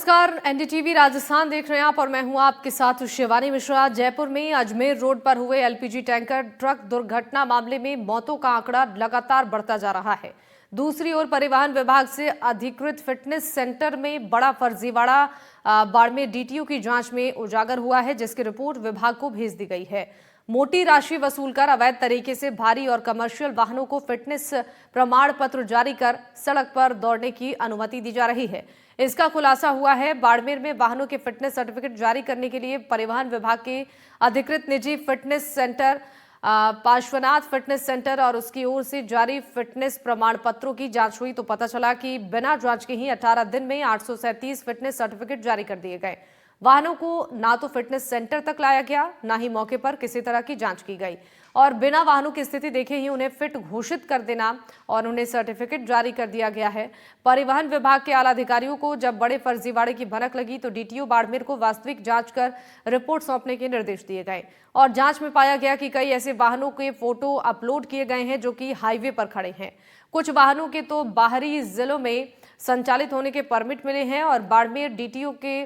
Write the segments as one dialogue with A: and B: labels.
A: नमस्कार, एनडीटीवी राजस्थान देख रहे हैं आप और मैं हूं आपके साथ शिवानी मिश्रा। जयपुर में अजमेर रोड पर हुए एलपीजी टैंकर ट्रक दुर्घटना मामले में मौतों का आंकड़ा लगातार बढ़ता जा रहा है। दूसरी ओर परिवहन विभाग से अधिकृत फिटनेस सेंटर में बड़ा फर्जीवाड़ा बाड़मेर डीटीओ की जांच में उजागर हुआ है, जिसकी रिपोर्ट विभाग को भेज दी गई है। मोटी राशि वसूलकर अवैध तरीके से भारी और कमर्शियल वाहनों को फिटनेस प्रमाण पत्र जारी कर सड़क पर दौड़ने की अनुमति दी जा रही है। इसका खुलासा हुआ है। बाड़मेर में वाहनों के फिटनेस सर्टिफिकेट जारी करने के लिए परिवहन विभाग के अधिकृत निजी fitness centre Parshvanath fitness centre और उसकी ओर से जारी फिटनेस प्रमाण पत्रों की जांच हुई तो पता चला कि बिना जांच के ही 18 दिन में 837 फिटनेस सर्टिफिकेट जारी कर दिए गए। वाहनों को ना तो फिटनेस सेंटर तक लाया गया, ना ही मौके पर किसी तरह की जांच की गई और बिना वाहनों की स्थिति देखे ही उन्हें फिट घोषित कर देना और उन्हें सर्टिफिकेट जारी कर दिया गया है। परिवहन विभाग के आला अधिकारियों को जब बड़े फर्जीवाड़े की भनक लगी तो डीटीओ बाड़मेर को वास्तविक जांच कर रिपोर्ट सौंपने के निर्देश दिए गए और जांच में पाया गया कि कई ऐसे वाहनों के फोटो अपलोड किए गए हैं जो कि हाईवे पर खड़े हैं। कुछ वाहनों के तो बाहरी जिलों में संचालित होने के परमिट मिले हैं और बाड़मेर डीटीओ के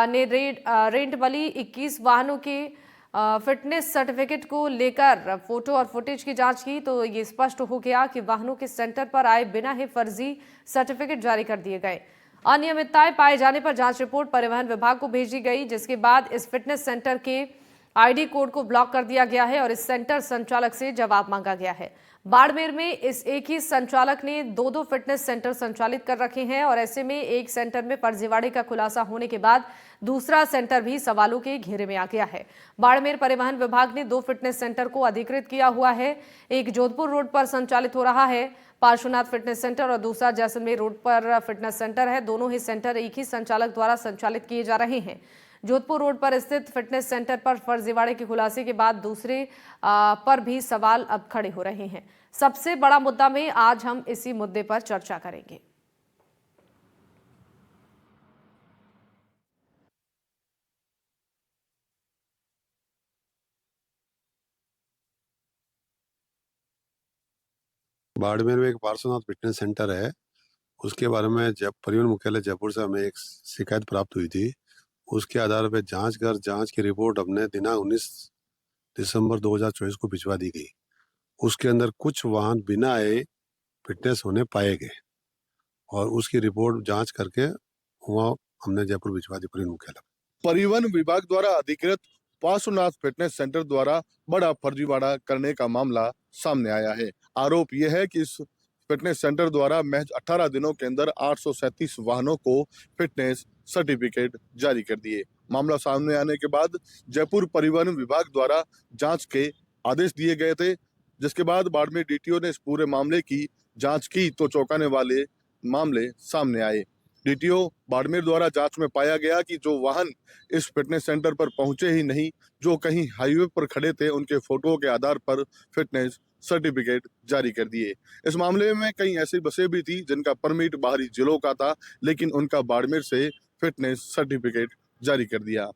A: ने रेंट वाली 21 वाहनों के फिटनेस सर्टिफिकेट को लेकर फोटो और फुटेज की जांच की तो ये स्पष्ट हो गया कि वाहनों के सेंटर पर आए बिना ही फर्जी सर्टिफिकेट जारी कर दिए गए। अनियमितताएं पाए जाने पर जांच रिपोर्ट परिवहन विभाग को भेजी गई, जिसके बाद इस फिटनेस सेंटर के आईडी कोड को ब्लॉक कर दिया गया है और इस सेंटर संचालक से जवाब मांगा गया है। बाड़मेर में इस एक ही संचालक ने दो फिटनेस सेंटर संचालित कर रखे हैं और ऐसे में एक सेंटर में फर्जीवाड़े का खुलासा होने के बाद दूसरा सेंटर भी सवालों के घेरे में आ गया है। बाड़मेर परिवहन विभाग ने 2 फिटनेस सेंटर को अधिकृत किया हुआ है। एक जोधपुर रोड पर संचालित हो रहा है पार्श्वनाथ फिटनेस सेंटर और दूसरा जैसलमेर रोड पर फिटनेस सेंटर है। दोनों ही सेंटर एक ही संचालक द्वारा संचालित किए जा रहे हैं। जोधपुर रोड पर स्थित फिटनेस सेंटर पर फर्जीवाड़े के खुलासे के बाद दूसरे पर भी सवाल अब खड़े हो रहे हैं। सबसे बड़ा मुद्दा में आज हम इसी मुद्दे पर चर्चा करेंगे।
B: बाड़मेर में एक पार्श्वनाथ फिटनेस सेंटर है, उसके बारे में परिवहन मुख्यालय जयपुर से हमें एक शिकायत प्राप्त हुई थी। उसके आधार पर जांच की रिपोर्ट हमने दिनांक 19 दिसंबर 2024 को भिजवा दी गई। उसके अंदर कुछ वाहन बिना आए फिटनेस होने पाए गए और उसकी रिपोर्ट जांच करके वहाँ हमने जयपुर भिजवा दी परिवहन मुख्यालय।
C: परिवहन विभाग द्वारा अधिकृत पार्श्वनाथ फिटनेस सेंटर द्वारा बड़ा फर्जीवाड़ा करने का मामला सामने आया है। आरोप यह है कि इस फिटनेस सेंटर द्वारा महज 18 दिनों के अंदर 837 वाहनों को फिटनेस सर्टिफिकेट जारी कर दिए। मामला सामने आने के बाद जयपुर परिवहन विभाग द्वारा जांच के आदेश दिए गए थे, जिसके बाद बाड़मेर डीटीओ ने इस पूरे मामले की जांच की तो चौंकाने वाले मामले सामने आए। डीटीओ बाड़मेर द्वारा जांच में पाया गया कि जो वाहन इस फिटनेस सेंटर पर पहुंचे ही नहीं, जो कहीं हाईवे पर खड़े थे, उनके फोटो के आधार पर फिटनेस सर्टिफिकेट जारी कर दिए। इस मामले में कई ऐसी बसें भी थी जिनका परमिट बाहरी जिलों का था, लेकिन उनका बाड़मेर से फिटनेस सर्टिफिकेट जारी कर दिया।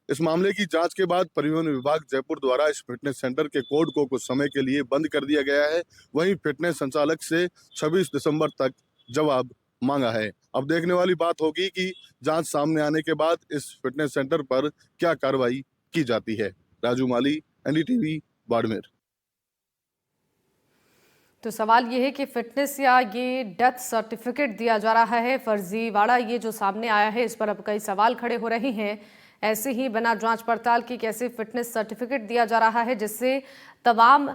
C: इस मामले की जांच के बाद परिवहन विभाग जयपुर द्वारा इस फिटनेस सेंटर के कोड को कुछ समय के लिए बंद कर दिया गया है। वहीं फिटनेस संचालक से 26 दिसंबर तक जवाब मांगा है। अब देखने वाली बात होगी कि जांच सामने आने के बाद इस फिटनेस सेंटर पर क्या कार्रवाई की जाती है। राजू माली, एनडीटीवी, बाड़मेर।
A: तो सवाल ये है कि फिटनेस या ये डेथ सर्टिफिकेट दिया जा रहा है, फर्जीवाड़ा ये जो सामने आया है, इस पर अब कई सवाल खड़े हो रहे हैं। ऐसे ही बिना जांच पड़ताल की कैसे फिटनेस सर्टिफिकेट दिया जा रहा है, जिससे तमाम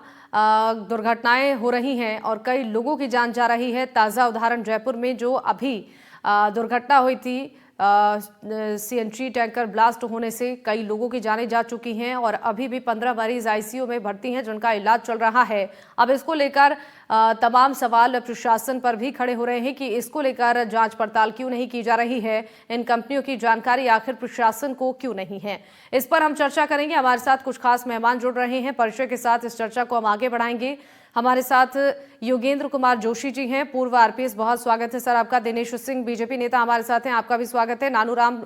A: दुर्घटनाएं हो रही हैं और कई लोगों की जान जा रही है। ताज़ा उदाहरण जयपुर में जो अभी दुर्घटना हुई थी, सीएनजी टैंकर ब्लास्ट होने से कई लोगों की जानें जा चुकी हैं और अभी भी 15 मरीज आईसीयू में भर्ती हैं जिनका इलाज चल रहा है। अब इसको लेकर तमाम सवाल प्रशासन पर भी खड़े हो रहे हैं कि इसको लेकर जांच पड़ताल क्यों नहीं की जा रही है, इन कंपनियों की जानकारी आखिर प्रशासन को क्यों नहीं है। इस पर हम चर्चा करेंगे। हमारे साथ कुछ खास मेहमान जुड़ रहे हैं। परिचय के साथ इस चर्चा को हम आगे बढ़ाएंगे। हमारे साथ योगेंद्र कुमार जोशी जी हैं, पूर्व आरपीएस। बहुत स्वागत है सर आपका। दिनेश सिंह बीजेपी नेता हमारे साथ हैं, आपका भी स्वागत है। नानूराम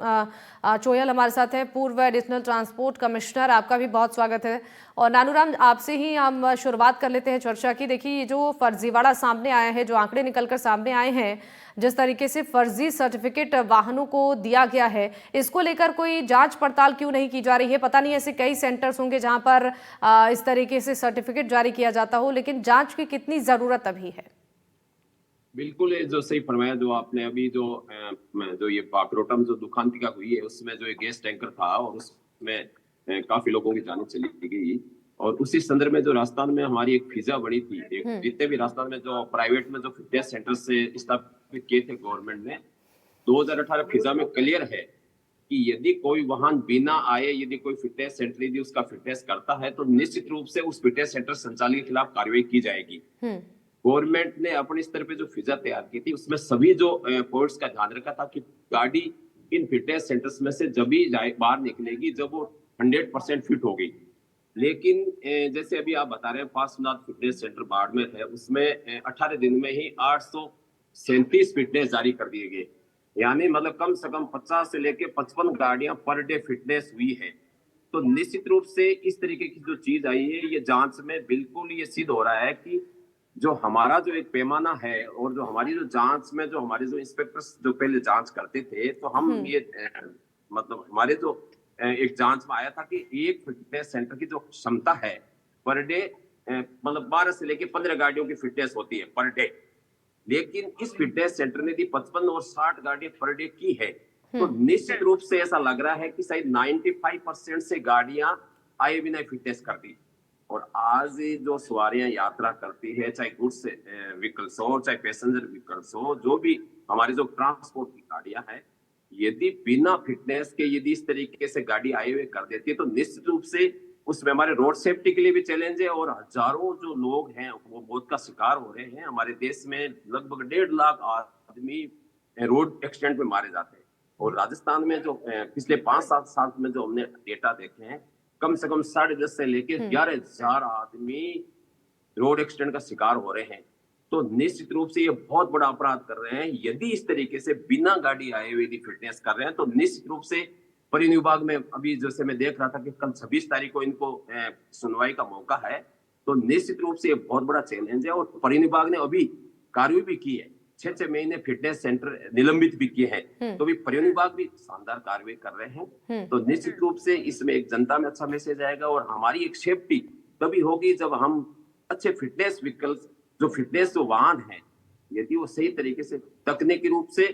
A: चोयल हमारे साथ हैं, पूर्व एडिशनल ट्रांसपोर्ट कमिश्नर। आपका भी बहुत स्वागत है। और नानूराम, आपसे ही हम शुरुआत कर लेते हैं चर्चा की। देखिए, ये जो फर्जीवाड़ा सामने आया है, जो आंकड़े निकलकर सामने आए हैं, जिस तरीके से फर्जी सर्टिफिकेट वाहनों को दिया गया है, इसको लेकर कोई जांच पड़ताल क्यों नहीं की जा रही है? पता नहीं ऐसे कई सेंटर्स होंगे जहां पर इस तरीके से सर्टिफिकेट जारी किया जाता हो, लेकिन जांच की कितनी जरूरत अभी है?
D: बिल्कुल, ये जो सही फरमाया जो आपने अभी जो ये पाकरोटम जो दुखांतिका हुई है उसमें जो एक गैस टैंकर था और उसमें काफी लोगों की जान चली गई। और उसी संदर्भ में जो राजस्थान में हमारी एक फिजा बनी थी, जितने भी राजस्थान में जो प्राइवेट में जो फिटनेस सेंटर से स्थापित किए थे गवर्नमेंट ने, 2018 फिजा में क्लियर है कि यदि कोई वाहन बिना आए यदि कोई फिटनेस सेंटर यदि उसका फिटनेस करता है तो निश्चित रूप से उस फिटनेस सेंटर संचालक के खिलाफ कार्रवाई की जाएगी। गवर्नमेंट ने अपने स्तर पे जो फिजा तैयार की थी उसमें सभी जो पॉइंट्स का ध्यान रखा था कि गाड़ी इन फिटनेस सेंटर्स में से जब भी बाहर निकलेगी जब वो 100% फिट हो गई। लेकिन जैसे अभी आप बता रहे हैं पार्श्वनाथ फिटनेस सेंटर बाड़मेर है, उसमें 18 दिन में ही 837 फिटनेस जारी कर दिए गए। यानी मतलब कम से कम 50 से लेके 55 गाड़ियां पर डे फिटनेस हुई है। तो निश्चित रूप से इस तरीके की जो चीज आई है ये जांच में बिल्कुल ये सिद्ध हो रहा है कि जो हमारा जो एक पैमाना है और जो हमारी जो जांच में जो हमारे जो इंस्पेक्टर्स जो पहले जांच करते थे तो हम ये मतलब हमारे जो एक जांच में आया था कि एक फिटनेस सेंटर की जो क्षमता है पर डे मतलब 12 से लेके 15 गाड़ियों की फिटनेस होती है पर डे। लेकिन इस फिटनेस सेंटर ने 55 और 60 गाड़ियां पर डे की है। तो निश्चित रूप से ऐसा लग रहा है कि शायद 95% से गाड़ियां आए बिना फिटनेस कर दी। और आज जो सवारियां यात्रा करती है, चाहे गुड्स व्हीकल्स हो चाहे पैसेंजर व्हीकल्स हो, जो भी हमारी जो ट्रांसपोर्ट की गाड़ियां हैं, यदि बिना फिटनेस के यदि इस तरीके से गाड़ी आए हुए कर देती है तो निश्चित रूप से उसमें हमारे रोड सेफ्टी के लिए भी चैलेंज है और हजारों जो लोग हैं वो मौत का शिकार हो रहे हैं। हमारे देश में लगभग 1.5 लाख आदमी रोड एक्सीडेंट में मारे जाते हैं। और राजस्थान में जो पिछले 5-7 साल में जो हमने डेटा देखे हैं, कम से कम 10.5 से लेके 11,000 आदमी रोड एक्सीडेंट का शिकार हो रहे हैं। तो निश्चित रूप से ये बहुत बड़ा अपराध कर रहे हैं। यदि इस तरीके से बिना गाड़ी आए हुए यदि फिटनेस कर रहे हैं तो निश्चित रूप से परिवहन विभाग में अभी जैसे मैं देख रहा था कि कल 26 तारीख को इनको सुनवाई का मौका है। तो निश्चित रूप से ये बहुत बड़ा चैलेंज है और परिवहन विभाग ने अभी कार्रवाई भी की है। 6 महीने फिटनेस सेंटर निलंबित भी किए हैं। तो भी परिवहन विभाग भी शानदार कार्रवाई कर रहे हैं। तो निश्चित रूप से इसमें एक जनता में अच्छा मैसेज आएगा और हमारी एक सेफ्टी तभी होगी जब हम अच्छे फिटनेस व्हीकल्स जो फिटनेस जो वाहन है यदि वो सही तरीके से तकनीकी रूप से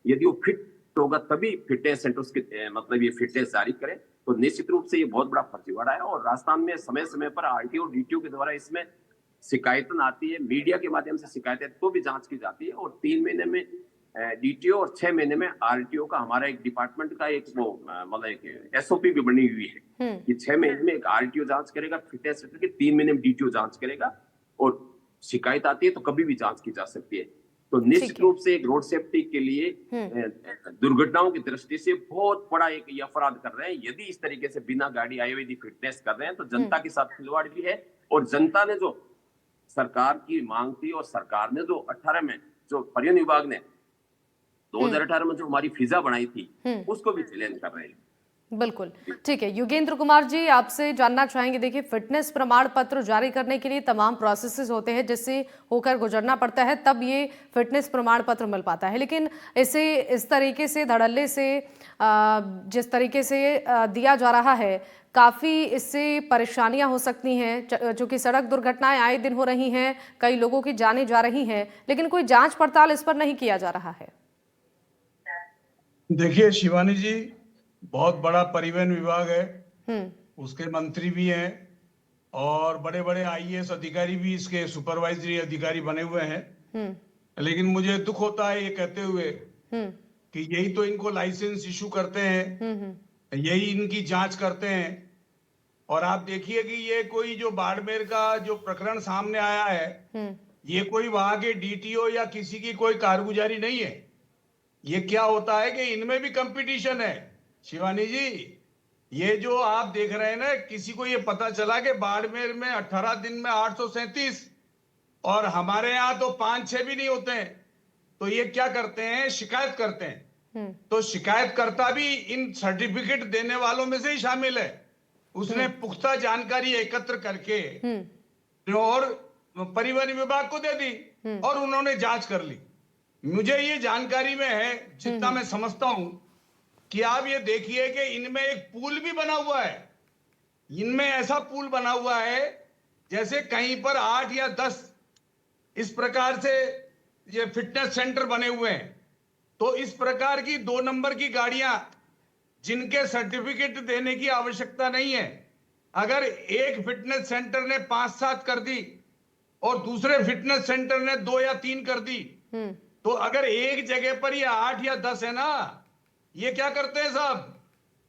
D: यदि वो फिट होगा तभी फिटनेस सेंटर्स के मतलब ये फिटनेस जारी करें। तो निश्चित रूप से ये बहुत बड़ा फर्जीवाड़ा है और राजस्थान में समय समय पर आरटीओ डीटीओ के द्वारा इसमें शिकायतें आती है, मीडिया के माध्यम से शिकायतें तो भी जांच की जाती है। और 3 महीने में डीटीओ और 6 महीने में आरटीओ का हमारा एक डिपार्टमेंट का एक वो मतलब एक एसओपी भी बनी हुई है कि 6 महीने में एक आरटीओ जांच करेगा फिटनेस सेंटर की, 3 महीने में डीटीओ जांच करेगा और शिकायत आती है तो कभी भी जांच की जा सकती है। तो निश्चित रूप से एक रोड सेफ्टी के लिए दुर्घटनाओं की दृष्टि से बहुत बड़ा एक ये अपराध कर रहे हैं। यदि इस तरीके से बिना गाड़ी आए हुए फिटनेस कर रहे हैं तो जनता के साथ खिलवाड़ भी है। और जनता ने जो सरकार की मांग थी और सरकार ने जो 18 में जो परिवहन विभाग ने 2018 में जो हमारी फिजा बनाई थी उसको भी चैलेंज कर रहे हैं।
A: बिल्कुल ठीक है। योगेंद्र कुमार जी, आपसे जानना चाहेंगे, देखिए फिटनेस प्रमाण पत्र जारी करने के लिए तमाम प्रोसेसेस होते हैं जिससे होकर गुजरना पड़ता है, तब ये फिटनेस प्रमाण पत्र मिल पाता है। लेकिन इसे इस तरीके से धड़ल्ले से जिस तरीके से दिया जा रहा है, काफ़ी इससे परेशानियां हो सकती हैं, चूँकि सड़क दुर्घटनाएं आए दिन हो रही हैं, कई लोगों की जानें जा रही हैं, लेकिन कोई जांच पड़ताल इस पर नहीं किया जा रहा है।
E: देखिए शिवानी जी, बहुत बड़ा परिवहन विभाग है, उसके मंत्री भी हैं और बड़े बड़े आईएएस अधिकारी भी इसके सुपरवाइजरी अधिकारी बने हुए हैं। लेकिन मुझे दुख होता है ये कहते हुए कि यही तो इनको लाइसेंस इशू करते हैं, यही इनकी जांच करते हैं। और आप देखिए कि ये कोई जो बाड़मेर का जो प्रकरण सामने आया है, ये कोई वहां के डीटीओ या किसी की कोई कारगुजारी नहीं है। ये क्या होता है कि इनमें भी कंपटीशन है शिवानी जी। ये जो आप देख रहे हैं ना, किसी को ये पता चला कि बाड़मेर में 18 दिन में 837 और हमारे यहाँ तो 5-6 भी नहीं होते हैं, तो ये क्या करते हैं, शिकायत करते हैं। तो शिकायतकर्ता भी इन सर्टिफिकेट देने वालों में से ही शामिल है। उसने पुख्ता जानकारी एकत्र करके और परिवहन विभाग को दे दी और उन्होंने जांच कर ली। मुझे ये जानकारी में है, जितना मैं समझता हूं, कि आप ये देखिए कि इनमें एक पुल भी बना हुआ है। इनमें ऐसा पुल बना हुआ है जैसे कहीं पर 8 या 10 इस प्रकार से ये फिटनेस सेंटर बने हुए हैं। तो इस प्रकार की 2 नंबर की गाड़ियां जिनके सर्टिफिकेट देने की आवश्यकता नहीं है, अगर एक फिटनेस सेंटर ने 5-7 कर दी और दूसरे फिटनेस सेंटर ने 2 या 3 कर दी, तो अगर एक जगह पर ये 8 या 10 है ना, ये क्या करते हैं साहब,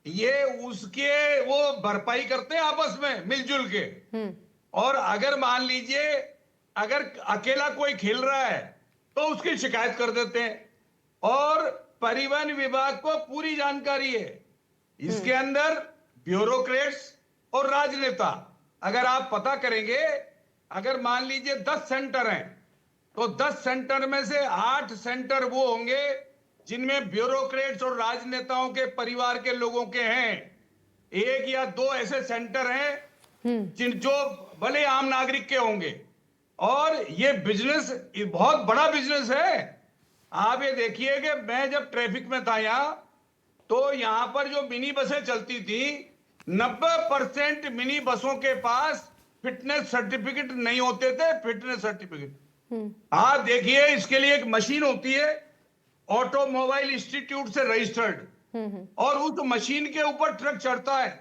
E: ये उसके वो भरपाई करते हैं आपस में मिलजुल के। और अगर मान लीजिए अगर अकेला कोई खेल रहा है तो उसकी शिकायत कर देते हैं। और परिवहन विभाग को पूरी जानकारी है, इसके अंदर ब्यूरोक्रेट्स और राजनेता, अगर आप पता करेंगे, अगर मान लीजिए 10 सेंटर हैं तो 10 सेंटर में से 8 सेंटर वो होंगे जिनमें ब्यूरोक्रेट्स और राजनेताओं के परिवार के लोगों के हैं। 1 या 2 ऐसे सेंटर हैं जो भले आम नागरिक के होंगे। और ये बिजनेस बहुत बड़ा बिजनेस है। आप ये देखिए कि मैं जब ट्रैफिक में था यहाँ, तो यहाँ पर जो मिनी बसें चलती थी, 90% मिनी बसों के पास फिटनेस सर्टिफिकेट नहीं होते थे। फिटनेस सर्टिफिकेट आप देखिए, इसके लिए एक मशीन होती है, ऑटोमोबाइल इंस्टीट्यूट से रजिस्टर्ड, और उस मशीन के ऊपर ट्रक चढ़ता है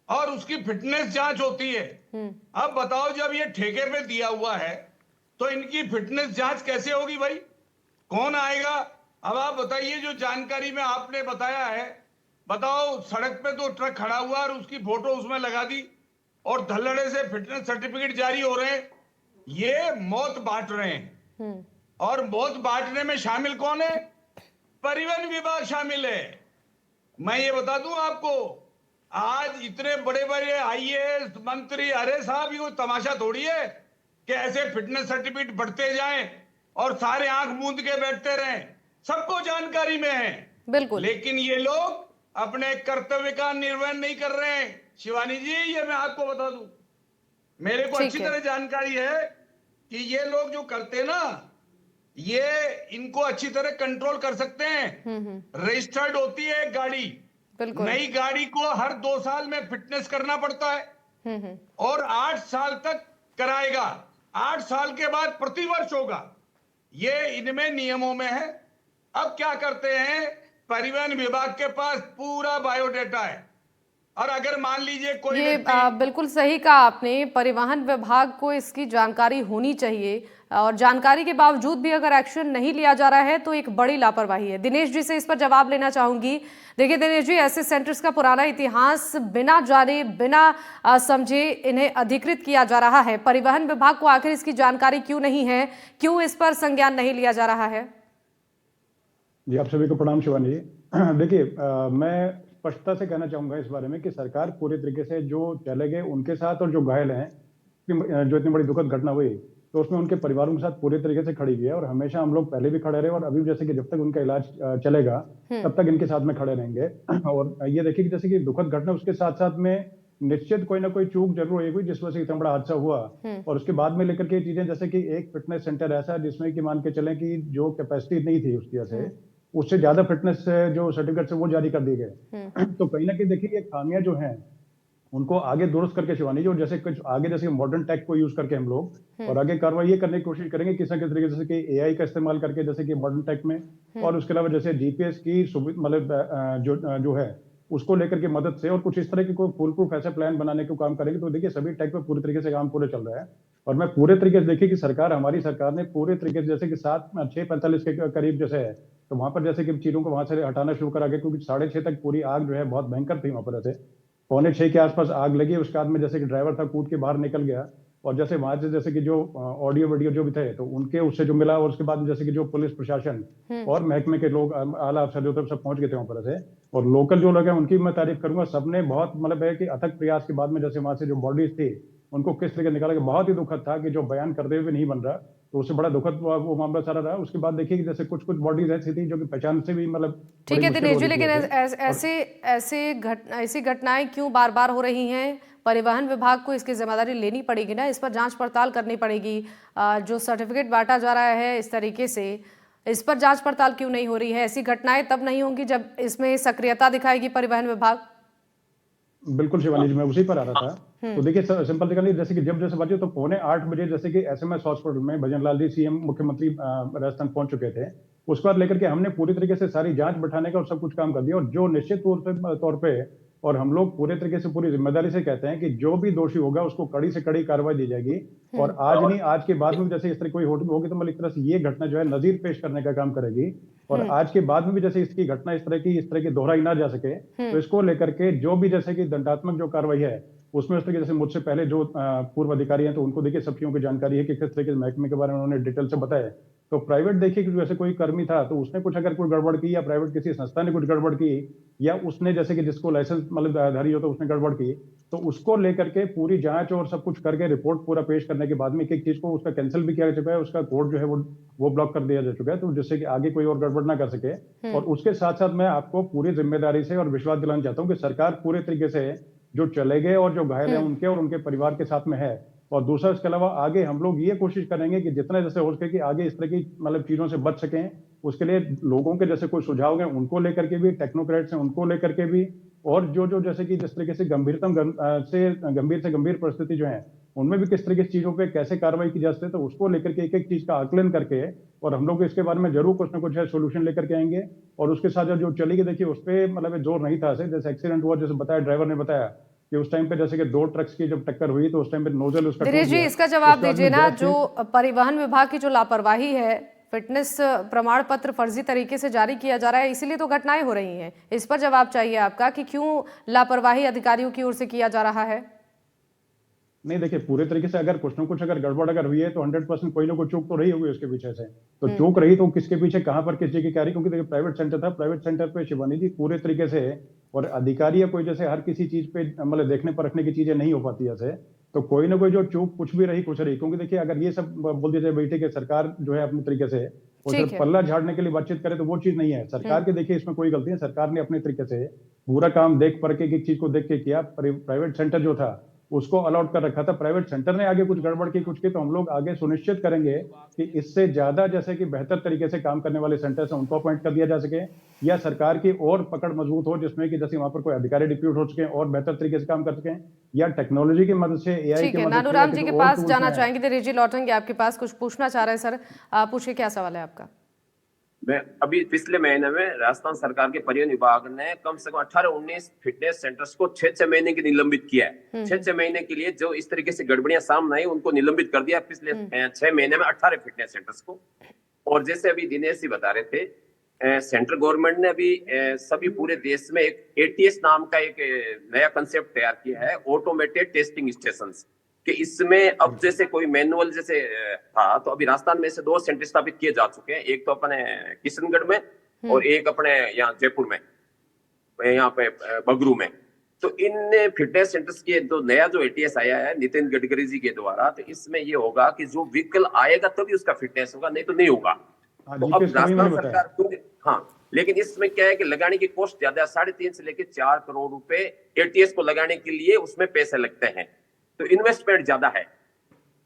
E: और उसकी फिटनेस जांच होती है। अब बताओ, जब ये ठेके पे दिया हुआ है तो इनकी फिटनेस जांच कैसे होगी भाई? कौन आएगा? अब आप बताइए, जो जानकारी में आपने बताया है, बताओ सड़क पे तो ट्रक खड़ा हुआ और उसकी फोटो उसमें लगा दी और धल्लड़े से फिटनेस सर्टिफिकेट जारी हो रहे हैं। ये मौत बांट रहे हैं। और मौत बांटने में शामिल कौन है? परिवहन विभाग शामिल है। मैं ये बता दूं आपको, आज इतने बड़े बड़े आईएएस मंत्री, अरे साहब ये कोई तमाशा थोड़ी है कि ऐसे फिटनेस सर्टिफिकेट बढ़ते जाएं और सारे आंख मूंद के बैठते रहें। सबको जानकारी में है,
A: बिल्कुल।
E: लेकिन ये लोग अपने कर्तव्य का निर्वहन नहीं कर रहे हैं। शिवानी जी, ये मैं आपको बता दूं, मेरे को अच्छी तरह जानकारी है कि ये लोग जो करते हैं ना, ये इनको अच्छी तरह कंट्रोल कर सकते हैं। रजिस्टर्ड होती है एक गाड़ी, नई गाड़ी को हर 2 साल में फिटनेस करना पड़ता है और 8 साल तक कराएगा। 8 साल के बाद प्रतिवर्ष होगा। ये इनमें नियमों में है। अब क्या करते हैं, परिवहन विभाग के पास पूरा बायोडेटा है, और अगर मान लीजिए कोई
A: ये बिल्कुल सही कहा आपने, परिवहन विभाग को इसकी जानकारी होनी चाहिए, और जानकारी के बावजूद भी अगर एक्शन नहीं लिया जा रहा है तो एक बड़ी लापरवाही है। दिनेश जी से इस पर जवाब लेना चाहूंगी। देखिए दिनेश जी, ऐसे सेंटर्स का पुराना इतिहास, बिना जाने बिना समझे इन्हें अधिकृत किया जा रहा है। परिवहन विभाग को आखिर इसकी जानकारी क्यों नहीं है? क्यों इस पर संज्ञान नहीं लिया जा रहा है?
F: जी, आप सभी को प्रणाम शिवानी जी। देखिए, मैं स्पष्टता से कहना चाहूंगा इस बारे में कि सरकार पूरे तरीके से जो चले गए उनके साथ, और जो घायल हैं, जो इतनी बड़ी दुखद घटना हुई, तो उसमें उनके परिवारों के साथ पूरे तरीके से खड़ी हुई है। और हमेशा हम लोग पहले भी खड़े रहे और अभी भी, जैसे कि जब तक उनका इलाज चलेगा तब तक इनके साथ में खड़े रहेंगे। और ये देखिए कि जैसे कि दुखद घटना, उसके साथ साथ में निश्चित कोई ना कोई चूक जरूर हुई जिस वजह से इतना बड़ा हादसा हुआ। और उसके बाद में लेकर के चीजें, जैसे कि एक फिटनेस सेंटर ऐसा जिसमें कि मान के चलें कि जो कैपेसिटी नहीं थी उसकी वजह से, उससे ज्यादा फिटनेस जो सर्टिफिकेट है वो जारी कर दिए गए। तो कहीं ना कहीं देखिए ये खामियां जो हैं उनको आगे दुरुस्त करके शिवानी जी, और जैसे कुछ आगे जैसे मॉडर्न टेक को यूज करके हम लोग और आगे कार्रवाई ये करने की कोशिश करेंगे किसी न किसी तरीके से, जैसे कि एआई का इस्तेमाल करके, जैसे कि मॉडर्न टेक में, और उसके अलावा जैसे जीपीएस की मतलब जो है उसको लेकर के मदद से, और कुछ इस तरह की कोई फुल प्रूफ ऐसे प्लान बनाने को काम करेंगे। तो देखिए सभी टेक पे पूरे तरीके से काम पूरे चल रहा है। और मैं पूरे तरीके से देखिए कि हमारी सरकार ने पूरे तरीके से, जैसे कि 6:45 के करीब जैसे है, तो वहां पर जैसे कि चीजों को वहां से हटाना शुरू करा गया, क्योंकि 6:30 तक पूरी आग जो है बहुत भयंकर थी वहां पर। ऐसे 5:45 के आसपास आग लगी। उसके बाद में जैसे कि ड्राइवर था कूद के बाहर निकल गया, और जैसे वहां से जैसे कि जो ऑडियो वीडियो जो भी थे तो उनके उससे जो मिला, और उसके बाद जैसे कि जो पुलिस प्रशासन और महकमे के लोग, आला अफसर जो थे, सब पहुंच गए थे वहां पर से। और लोकल जो लोग हैं उनकी मैं तारीफ करूंगा, सबने बहुत मतलब है कि अथक प्रयास के बाद में जैसे वहां से जो बॉडीज थी उनको किस तरीके निकाला गया, बहुत ही दुखद था कि जो बयान करते हुए नहीं बन रहा, तो उससे बड़ा दुखद वो मामला सारा रहा। उसके बाद देखिए कि जैसे कुछ कुछ बॉडीज ऐसी थी जो कि पहचान से भी मतलब
A: ठीक
F: बड़ी
A: है
F: मुश्किल हो
A: दिनेश जी,
F: रही थी
A: लेकिन
F: ऐसे।
A: ऐसी घटनाएं क्यों बार बार हो रही हैं? परिवहन विभाग को इसकी जिम्मेदारी लेनी पड़ेगी ना, इस पर जांच पड़ताल करनी पड़ेगी। जो सर्टिफिकेट बांटा जा रहा है इस तरीके से, इस पर जांच पड़ताल क्यों नहीं हो रही है? ऐसी घटनाएं तब नहीं होंगी जब इसमें सक्रियता दिखाएगी परिवहन विभाग।
F: बिल्कुल शिवानी जी, मैं उसी पर आ रहा था। तो देखिए सिंपल सी बात, जैसे कि जब जैसे बचे तो 7:45 जैसे कि एसएमएस हॉस्पिटल में भजन लाल जी सीएम मुख्यमंत्री राजस्थान पहुंच चुके थे। उसके बाद लेकर के हमने पूरी तरीके से सारी जांच बैठाने का और सब कुछ काम कर दिया, और जो निश्चित तौर पे और हम लोग पूरे तरीके से पूरी जिम्मेदारी से कहते हैं कि जो भी दोषी होगा उसको कड़ी से कड़ी कार्रवाई दी जाएगी। और आज नहीं, आज के बाद में जैसे इस तरह कोई होगी तो मतलब एक तरह से ये घटना जो है नजीर पेश करने का काम करेगी। और आज के बाद में भी जैसे इसकी घटना इस तरह की दोहराई ना जा सके, तो इसको लेकर के जो भी जैसे कि दंडात्मक जो कार्रवाई है उसमें उस तरीके जैसे मुझसे पहले जो पूर्व अधिकारी हैं तो उनको देखिए सब चीजों की जानकारी है कि किस तरीके से महकमे के बारे में उन्होंने डिटेल से बताया। तो प्राइवेट देखिए कि जैसे कोई कर्मी था तो उसने कुछ अगर कोई गड़बड़ की, या प्राइवेट किसी संस्था ने कुछ गड़बड़ की, या उसने जैसे कि जिसको लाइसेंस मतलब धारी हो तो उसने गड़बड़ की, तो उसको लेकर के पूरी जांच और सब कुछ करके रिपोर्ट पूरा पेश करने के बाद में एक एक चीज को उसका कैंसिल भी किया जा चुका है, उसका कोड जो है वो ब्लॉक कर दिया जा चुका है, तो जिससे कि आगे कोई और गड़बड़ ना कर सके। और उसके साथ साथ मैं आपको पूरी जिम्मेदारी से और विश्वास दिलाना चाहता हूँ कि सरकार पूरे तरीके से जो चले गए और जो घायल हैं उनके और उनके परिवार के साथ में है। और दूसरा इसके अलावा आगे हम लोग ये कोशिश करेंगे कि जितना जैसे हो सके कि आगे इस तरह की मतलब चीजों से बच सकें। उसके लिए लोगों के जैसे कोई सुझाव हैं उनको लेकर के भी, टेक्नोक्रेट्स हैं उनको लेकर के भी, और जो जैसे कि जिस तरीके से गंभीर से गंभीर परिस्थिति जो है उनमें भी किस तरीके की चीजों पे कैसे कार्रवाई की जा सकती है, तो उसको लेकर के एक एक चीज का आकलन करके और हम लोग इसके बारे में जरूर कुछ ना कुछ है सोल्यूशन लेकर के आएंगे। और उसके साथ जो चलेगी देखिए उस पर मतलब जोर नहीं था, जैसे एक्सीडेंट हुआ, जैसे बताया ड्राइवर ने बताया कि उस टाइम पे जैसे कि 2 ट्रक्स की जब टक्कर हुई तो उस टाइम पे नोजल उसका टूट
A: दिनेश जी,
F: गया।
A: इसका जवाब
F: उसके बाद
A: दीजिए
F: में
A: ना,
F: गैस
A: जो परिवहन विभाग की जो लापरवाही है, फिटनेस प्रमाण पत्र फर्जी तरीके से जारी किया जा रहा है, इसीलिए तो घटनाएं हो रही हैं। इस पर जवाब चाहिए आपका कि क्यों लापरवाही अधिकारियों की ओर से किया जा रहा है।
F: नहीं देखिए, पूरे तरीके से अगर कुछ ना कुछ अगर गड़बड़ अगर हुई है तो 100% कोई ना कोई चूक तो रही होगी उसके पीछे से। तो चूक रही तो किसके पीछे, कहां पर, किस जगह क्या रही, क्योंकि देखिए प्राइवेट सेंटर था, प्राइवेट सेंटर पे शिवानी जी पूरे तरीके से और अधिकारी या कोई जैसे हर किसी चीज पे मतलब देखने परखने की चीजें नहीं हो पाती ऐसे। तो कोई ना कोई जो चूक कुछ भी रही कुछ रही, क्योंकि देखिए अगर ये सब बोल दिया जाए बैठे कि सरकार जो है अपने तरीके से वो सिर्फ पल्ला झाड़ने के लिए बातचीत करे तो वो चीज नहीं है। सरकार के देखिए इसमें कोई गलती है, सरकार ने अपने तरीके से पूरा काम देख परख के एक चीज को देख के किया। प्राइवेट सेंटर जो था उसको अलाउड कर रखा था, प्राइवेट सेंटर ने आगे कुछ गड़बड़ की कुछ की, तो हम लोग आगे सुनिश्चित करेंगे कि इससे ज्यादा जैसे कि बेहतर तरीके से काम करने वाले सेंटर्स हैं उनको अपॉइंट कर दिया जा सके, या सरकार की और पकड़ मजबूत हो जिसमें कि जैसे वहां पर कोई अधिकारी डिप्यूट हो सके और बेहतर तरीके से काम कर सकें, या टेक्नोलॉजी की मदद से, एआई की मदद से।
A: नानूराम जी के पास जाना चाहेंगे, दिनेश जी लौटेंगे आपके पास, कुछ पूछना चाह रहे हैं सर, पूछिए क्या सवाल है आपका।
D: मैं अभी पिछले महीने में राजस्थान सरकार के परिवहन विभाग ने कम से कम 18-19 फिटनेस सेंटर्स को 6-6 महीने के निलंबित किया है। 6-6 महीने के लिए जो इस तरीके से गड़बड़ियां सामने आई उनको निलंबित कर दिया पिछले 6 महीने में 18 फिटनेस सेंटर्स को। और जैसे अभी दिनेश जी बता रहे थे, सेंट्रल गवर्नमेंट ने अभी सभी पूरे देश में एक एटीएस नाम का एक नया कंसेप्ट तैयार किया है, ऑटोमेटेड टेस्टिंग स्टेशन, कि इसमें अब जैसे कोई मैनुअल जैसे था, तो अभी राजस्थान में से 2 सेंटर स्थापित किए जा चुके हैं, एक तो अपने किशनगढ़ में और एक अपने यहाँ जयपुर में, यहाँ पे बगरू में। तो इन फिटनेस सेंटर्स के जो नया जो एटीएस आया है नितिन गडकरी जी के द्वारा, तो इसमें ये होगा कि जो व्हीकल आएगा तभी उसका फिटनेस होगा, नहीं तो नहीं होगा। तो अब राजस्थान सरकार, हाँ, लेकिन इसमें क्या है कि लगाने की कॉस्ट ज्यादा है, 3.5 से लेकर 4 करोड़ रुपए एटीएस को लगाने के लिए उसमें पैसे लगते हैं, तो इन्वेस्टमेंट ज्यादा है,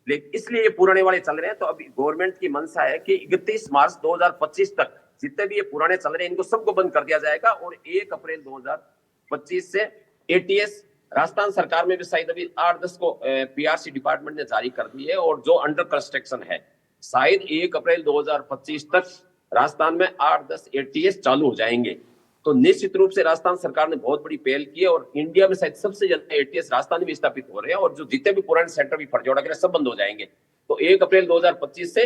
D: लेकिन इसलिए ये पुराने वाले चल रहे हैं। तो अभी गवर्नमेंट की मंशा है कि 31 मार्च 2025 तक जितने भी ये पुराने चल रहे हैं इनको सबको बंद कर दिया जाएगा, और 1 अप्रैल 2025 से एटीएस, राजस्थान सरकार में भी शायद अभी 8-10 को पीआरसी डिपार्टमेंट ने जारी कर दी है, और जो अंडर कंस्ट्रक्शन है शायद 1 अप्रैल 2025 तक राजस्थान में 8-10 एटीएस चालू हो जाएंगे। तो निश्चित रूप से राजस्थान सरकार ने बहुत बड़ी पहल की है, और इंडिया में शायद सबसे ज्यादा एटीएस राजस्थान में स्थापित हो रहे हैं, और जो जितने भी पुराने सेंटर भी फरजौड़ा के सब बंद हो जाएंगे। तो 1 अप्रैल 2025 से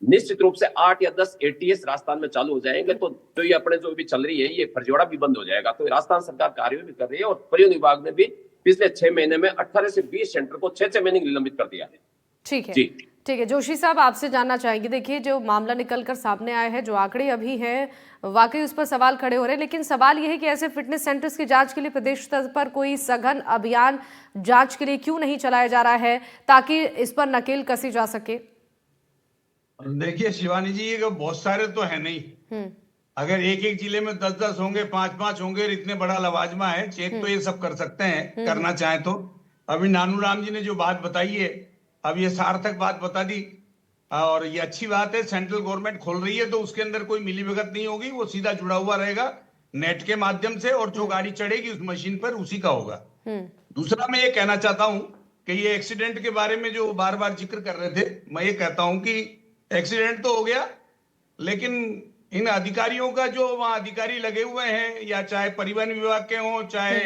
D: निश्चित रूप से 8 या 10 एटीएस राजस्थान में चालू हो जाएंगे। तो जो ये अपने जो भी चल रही है ये फरजौड़ा भी बंद हो जाएगा। तो राजस्थान सरकार कार्य भी कर रही है, और परिवहन विभाग ने भी पिछले 6 महीने में 18 से 20 सेंटर को 6-6 महीने निलंबित कर दिया है।
A: ठीक है
D: जी।
A: ठीक है जोशी साहब, आपसे जानना चाहेंगे, देखिए जो मामला निकलकर सामने आया है, जो आंकड़े अभी हैं, वाकई उस पर सवाल खड़े हो रहे हैं, लेकिन सवाल यह है कि ऐसे फिटनेस सेंटर्स की जांच के लिए प्रदेश स्तर पर कोई सघन अभियान जांच के लिए क्यों नहीं चलाया जा रहा है ताकि इस पर नकेल कसी जा सके?
E: देखिए शिवानी जी, ये बहुत सारे तो है नहीं। अगर एक एक जिले में 10-10 होंगे, 5-5 होंगे, इतने बड़ा लवाजमा है, चेक तो ये सब कर सकते हैं, करना चाहे तो। अभी नानू राम जी ने जो बात बताई है, अब ये सार्थक बात बता दी, और ये अच्छी बात है। सेंट्रल गवर्नमेंट खोल रही है तो उसके अंदर कोई मिलीभगत नहीं होगी, वो सीधा जुड़ा हुआ रहेगा नेट के माध्यम से, और जो गाड़ी चढ़ेगी उस मशीन पर उसी का होगा। दूसरा मैं ये कहना चाहता हूं कि ये एक्सीडेंट के बारे में जो बार बार जिक्र कर रहे थे, मैं ये कहता हूं कि एक्सीडेंट तो हो गया, लेकिन इन अधिकारियों का जो वहां अधिकारी लगे हुए हैं, या चाहे परिवहन विभाग के हों, चाहे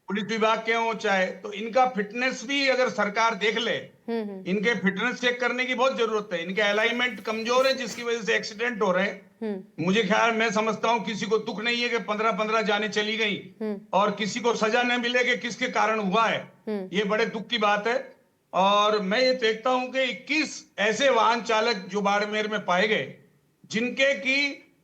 E: पुलिस विभाग के हों, चाहे, तो इनका फिटनेस भी अगर सरकार देख ले, इनके फिटनेस चेक करने की बहुत जरूरत है। इनके अलाइनमेंट कमजोर है जिसकी वजह से एक्सीडेंट हो रहे हैं। मुझे ख्याल, मैं समझता हूं किसी को दुख नहीं है कि 15-15 जाने चली गई और किसी को सजा न मिले कि किसके कारण हुआ है। ये बड़े दुख की बात है। और मैं ये देखता हूं कि 21 ऐसे वाहन चालक जो बाड़मेर में पाए गए, जिनके की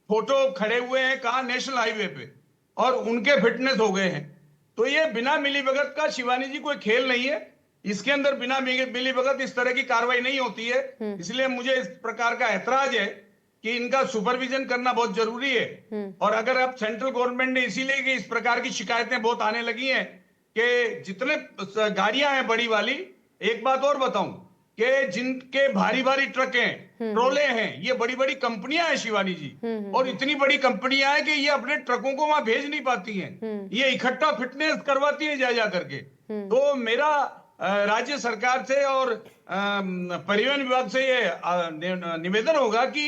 E: फोटो खड़े हुए हैं कहा, नेशनल हाईवे पे, और उनके फिटनेस हो गए हैं। तो ये बिना मिलीभगत का, शिवानी जी, कोई खेल नहीं है। इसके अंदर बिना मिलीभगत इस तरह की कार्रवाई नहीं होती है। इसलिए मुझे इस प्रकार का ऐतराज है कि इनका सुपरविजन करना बहुत जरूरी है। और अगर अब सेंट्रल गवर्नमेंट ने, इसीलिए कि इस प्रकार की शिकायतें बहुत आने लगी हैं कि जितने गाड़ियां हैं बड़ी वाली, एक बात और बताऊं कि जिनके भारी भारी ट्रक हैं, ट्रोले हैं, ये बड़ी बड़ी कंपनियां हैं शिवानी जी, और इतनी बड़ी कंपनियां हैं कि ये अपने ट्रकों को वहां भेज नहीं पाती हैं। ये इकट्ठा फिटनेस करवाती है जा करके। तो मेरा राज्य सरकार से और परिवहन विभाग से ये निवेदन होगा कि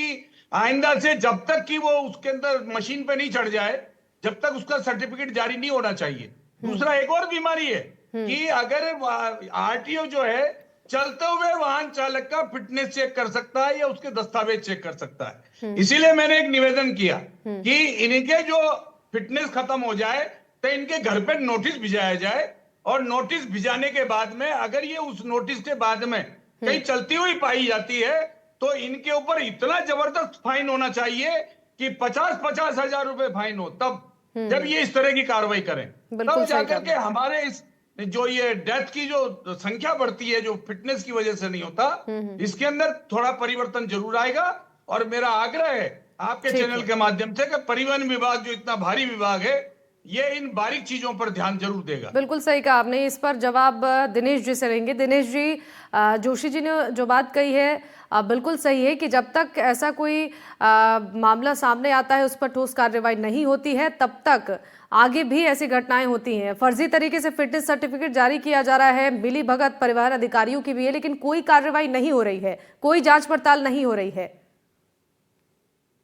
E: आइंदा से जब तक कि वो उसके अंदर मशीन पे नहीं चढ़ जाए, जब तक उसका सर्टिफिकेट जारी नहीं होना चाहिए। दूसरा, एक और बीमारी है कि अगर आरटीओ जो है चलते हुए वाहन चालक का फिटनेस चेक कर सकता है या उसके दस्तावेज चेक कर सकता है। इसीलिए मैंने एक निवेदन किया कि इनके जो फिटनेस खत्म हो जाए तो इनके घर पे नोटिस भिजाया जाए, और नोटिस भिजाने के बाद में अगर ये उस नोटिस के बाद में कहीं चलती हुई पाई जाती है तो इनके ऊपर इतना जबरदस्त फाइन होना चाहिए कि 50-50 हजार रुपए फाइन हो। तब जब ये इस तरह की कार्रवाई करें, तब जाकर के हमारे इस जो ये डेथ की जो संख्या बढ़ती है, जो फिटनेस की वजह से नहीं होता, इसके अंदर थोड़ा परिवर्तन जरूर आएगा। और मेरा आग्रह है आपके चैनल के माध्यम से कि परिवहन विभाग जो इतना भारी विभाग है, ये इन बारीक चीजों पर ध्यान जरूर देगा।
A: बिल्कुल सही कहा आपने। इस पर जवाब दिनेश जी से लेंगे। दिनेश जी, जोशी जी ने जो बात कही है बिल्कुल सही है कि जब तक ऐसा कोई मामला सामने आता है, उस पर ठोस कार्रवाई नहीं होती है, तब तक आगे भी ऐसी घटनाएं होती हैं। फर्जी तरीके से फिटनेस सर्टिफिकेट जारी किया जा रहा है, मिली भगत परिवहन अधिकारियों की भी है, लेकिन कोई कार्रवाई नहीं हो रही है, कोई जांच पड़ताल नहीं हो रही है।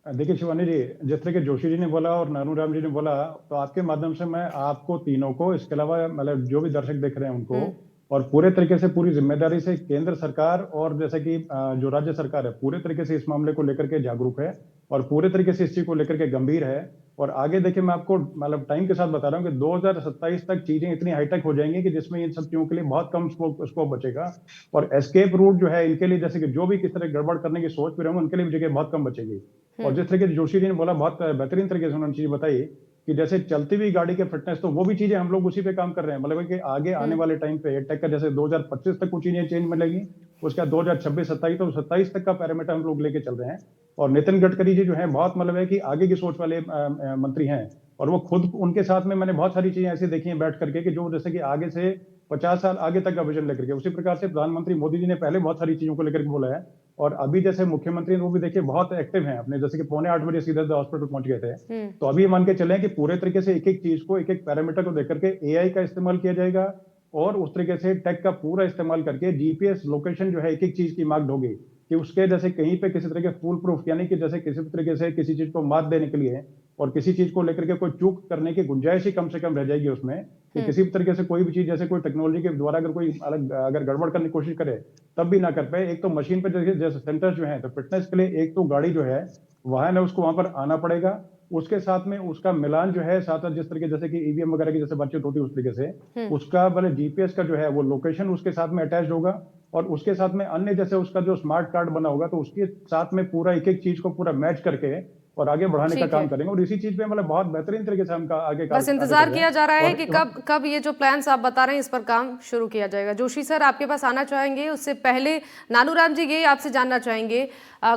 F: देखिए शिवानी जी, जिस तरह के जोशी जी ने बोला और नानू राम जी ने बोला, तो आपके माध्यम से मैं आपको तीनों को, इसके अलावा मतलब जो भी दर्शक देख रहे हैं उनको, और पूरे तरीके से पूरी जिम्मेदारी से केंद्र सरकार और जैसे कि जो राज्य सरकार है पूरे तरीके से इस मामले को लेकर के जागरूक है और पूरे तरीके से इस चीज को लेकर के गंभीर है। और आगे देखिए, मैं आपको मतलब टाइम के साथ बता रहा हूँ कि 2027 तक चीजें इतनी हाईटेक हो जाएंगी कि जिसमें इन सब चीजों के लिए बहुत कम स्कोप बचेगा। और एस्केप रूट जो है इनके लिए, जैसे कि जो भी किस तरह गड़बड़ करने की सोच भी रहे उनके लिए भी जगह बहुत कम बचेगी। और जिस तरीके से जोशी जी ने बोला, बहुत बेहतरीन तरीके से उन्होंने चीज बताई कि जैसे चलती हुई गाड़ी के फिटनेस, तो वो भी चीजें हम लोग उसी पे काम कर रहे हैं। मतलब कि आगे आने वाले टाइम पे टेक का जैसे 2025 तक कुछ चीजें चेंज मिलेगी, उसके बाद 2026-27 तो 27 तक का पैरामीटर हम लोग लेके चल रहे हैं। और नितिन गडकरी जी जो है बहुत मतलब है कि आगे की सोच वाले मंत्री हैं, और वो खुद, उनके साथ में मैंने बहुत सारी चीजें ऐसी देखी हैं बैठ करके कि जो जैसे कि आगे से 50 साल आगे तक का विजन लेकर के, उसी प्रकार से प्रधानमंत्री मोदी जी ने पहले बहुत सारी चीजों को लेकर के बोला है। और अभी जैसे मुख्यमंत्री वो भी देखिए बहुत एक्टिव हैं अपने, जैसे कि 7:45 सीधे हॉस्पिटल पहुंच गए थे। तो अभी मान के चले कि पूरे तरीके से एक एक चीज को, एक एक पैरामीटर को देकर के एआई का इस्तेमाल किया जाएगा, और उस तरीके से टेक का पूरा इस्तेमाल करके जीपीएस लोकेशन जो है एक एक चीज की मार्क होगी कि उसके जैसे कहीं पे किसी तरह के फूल प्रूफ, यानी कि जैसे किसी तरीके से किसी चीज को मात देने के लिए और किसी चीज को लेकर के कोई चूक करने की गुंजाइश ही कम से कम रह जाएगी उसमें, कि किसी भी तरीके से कोई भी चीज जैसे कोई टेक्नोलॉजी के द्वारा अगर कोई अलग अगर गड़बड़ करने की कोशिश करे तब भी ना कर पाए। एक तो मशीन पे जैसे सेंटर्स जो है, तो फिटनेस के लिए एक तो गाड़ी जो है वाहन है उसको वहां पर आना पड़ेगा, उसके साथ में उसका मिलान जो है साथ जिस तरीके जैसे कि ईवीएम वगैरह की जैसे बातचीत होती है उस तरीके से उसका मतलब जीपीएस का जो है वो लोकेशन उसके साथ में अटैच होगा, और उसके साथ में अन्य जैसे उसका जो स्मार्ट कार्ड बना होगा तो उसके साथ में पूरा एक एक चीज को पूरा मैच करके और आगे बढ़ाने का
A: ठीक
F: काम
A: है।
F: करेंगे। और इसी चीज पे मतलब बहुत बेहतरीन तरीके से हम आगे
A: बस
F: आगे
A: इंतजार
F: कर रहे
A: किया
F: हैं।
A: जा रहा है
F: और
A: कि कब ये जो प्लान्स आप बता रहे हैं इस पर काम शुरू किया जाएगा। जोशी सर आपके पास आना चाहेंगे, उससे पहले नानूराम जी ये आपसे जानना चाहेंगे,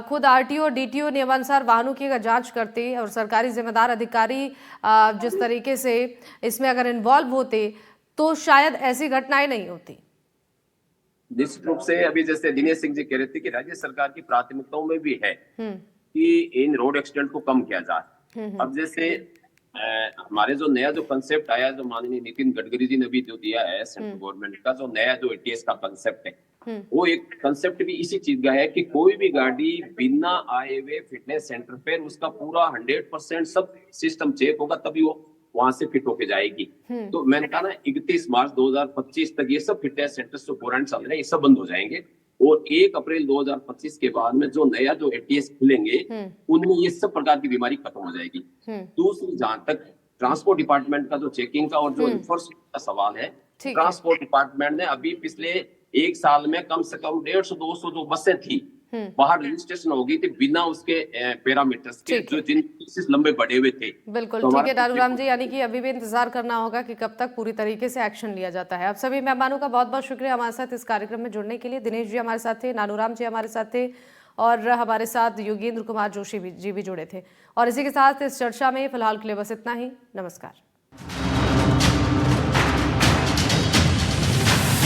A: खुद आरटीओ और डीटीओ नियमानुसार वाहनों की अगर जांच करते और सरकारी जिम्मेदार अधिकारी जिस तरीके से इसमें अगर इन्वॉल्व होते तो शायद ऐसी घटनाएं नहीं होती।
D: निश्चित रूप से अभी जैसे दिनेश सिंह जी कह रहे थे कि राज्य सरकार की प्राथमिकताओं में भी है कि इन रोड एक्सीडेंट को कम किया जाए। अब जैसे हमारे जो नया जो कंसेप्ट आया, जो माननीय नितिन गडकरी जी ने भी जो दिया है सेंट्रल गवर्नमेंट का, जो नया जो एटीएस का कंसेप्ट है, वो एक कंसेप्ट भी इसी चीज का है कि कोई भी गाड़ी बिना आए हुए फिटनेस सेंटर पे उसका पूरा 100% सब सिस्टम चेक होगा, तभी वो वहां से फिट होके जाएगी। तो मैंने कहा ना 31 मार्च 2025 तक ये सब फिटनेस सेंटर जो पुराने चल रहे हैं ये सब बंद हो जाएंगे और 1 अप्रैल 2025 के बाद में जो नया जो एटीएस खुलेंगे उनमें ये सब प्रकार की बीमारी खत्म हो जाएगी। दूसरी, जहां तक ट्रांसपोर्ट डिपार्टमेंट का जो चेकिंग का और जो इन्फोर्समेंट का सवाल है,
A: ठीक है।
D: ट्रांसपोर्ट डिपार्टमेंट ने अभी पिछले 1 साल में कम से कम 150-200 जो बसें थी बाहर रजिस्ट्रेशन हो गई थी बिना उसके पैरामीटर्स के, जो जिनके लंबे बढ़े हुए थे।
A: बिल्कुल
D: तो
A: ठीक है नानूराम जी, यानी कि अभी भी इंतजार करना होगा कि कब तक पूरी तरीके से एक्शन लिया जाता है। आप सभी मेहमानों का बहुत बहुत शुक्रिया हमारे साथ इस कार्यक्रम में जुड़ने के लिए। दिनेश जी हमारे साथ थे, नानूराम जी हमारे साथ थे और हमारे साथ योगेंद्र कुमार जोशी जी भी जुड़े थे। और इसी के साथ इस चर्चा में फिलहाल के लिए बस इतना ही। नमस्कार।